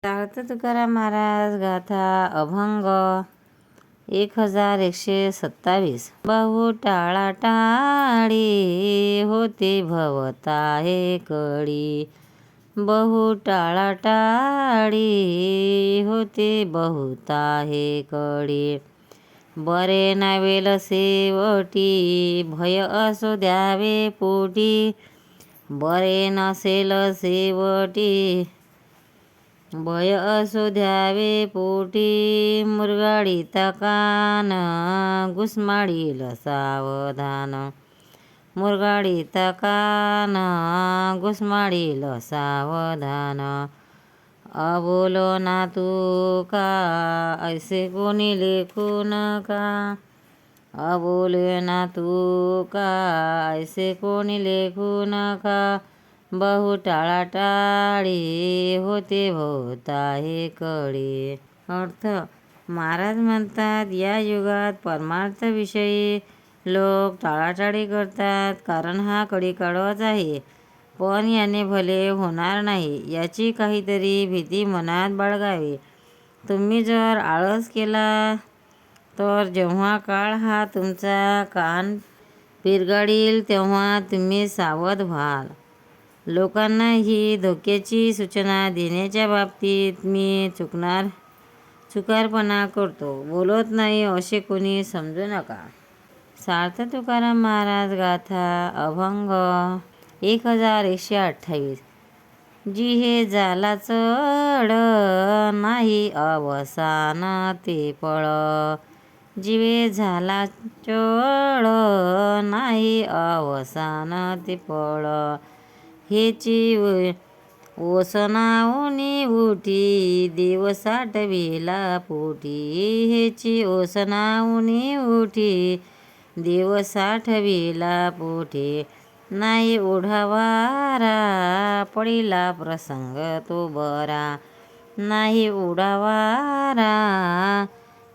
सार्थ तुकाराम महाराज गाथा अभंग 1127. बहु टाळाटाळी होते भवता हे कळी. बहु टाळाटाळी होते बहुता हे कळी. बरे नवेल शेवटी भय असो द्यावे पोटी. बरे नसेल शेवटी भय असो द्यावे पोटी. मुरगाळीता कान घुसमाळील सावधान. मुरगाळीता कान घुसमाळील सावधान. अबोलो ना तू का ऐसे कोणी लेखू नका. अबोले ना तू का ऐसे कोणी लेखू नका. बहु टाळाटाळी होते भोवता हे कळी. अर्थ महाराज म्हणतात, या युगात परमार्थाविषयी लोक टाळाटाळी करतात, कारण हा कळीकाळच आहे. पण याने भले होणार नाही याची काहीतरी भीती मनात बाळगावी. तुम्ही जर आळस केला तर जेव्हा काळ हा तुमचा कान पिरगाळील तेव्हा तुम्ही सावध व्हाल. लोकांना ही धोक्याची सूचना देण्याच्या बाबतीत मी चुकारपणा करतो, बोलत नाही असे कोणी समजू नका. सार्थ तुकाराम महाराज गाथा अभंग 1128. जिहे झाला चढ नाही अवसान ते पळ. जिवे झाला चढ नाही अवसान ते पळ. हेची ओसनाऊनी उठी देव साठविला पोटी. हेची ओसनाऊनी उठी देव साठविला पोटी. नाही ओढावारा पडिला प्रसंग तो बरा. नाही ओढावारा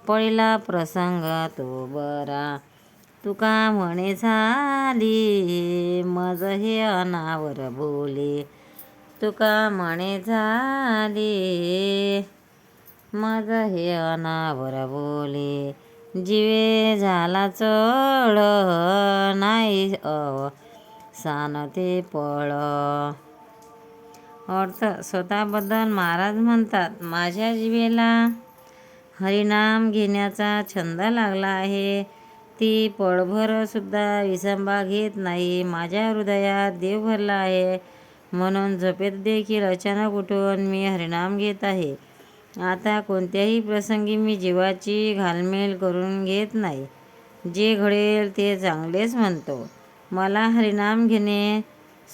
पडिला प्रसंग तो बरा. तुका म्हणे झाली मज हे अनावर बोले. तुका म्हणे झाली मज हे अनावर बोले. जिवे झाला चढ नाही अवसान ते पळ. अर्थ स्वतःबद्दल महाराज म्हणतात, माझ्या जिभेला हरिनाम घेण्याचा छंद लागला आहे. ती पळभर सुद्धा विसंबा घेत नाही. माझ्या हृदयात देव भरला आहे, म्हणून झोपेत देखील अचानक उठून मी हरिनाम घेत आहे. आता कोणत्याही प्रसंगी मी जीवाची घालमेल करून घेत नाही. जे घडेल ते चांगलेच म्हणतो. मला हरिनाम घेणे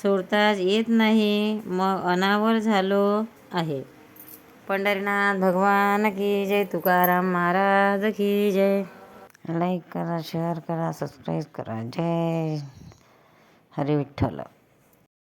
सोडताच येत नाही, मग अनावर झालो आहे. पंढरीनाथ भगवान की जय. तुकाराम महाराज की जय. लाईक करा, शेअर करा, सबस्क्राईब करा. जय हरी विठ्ठल.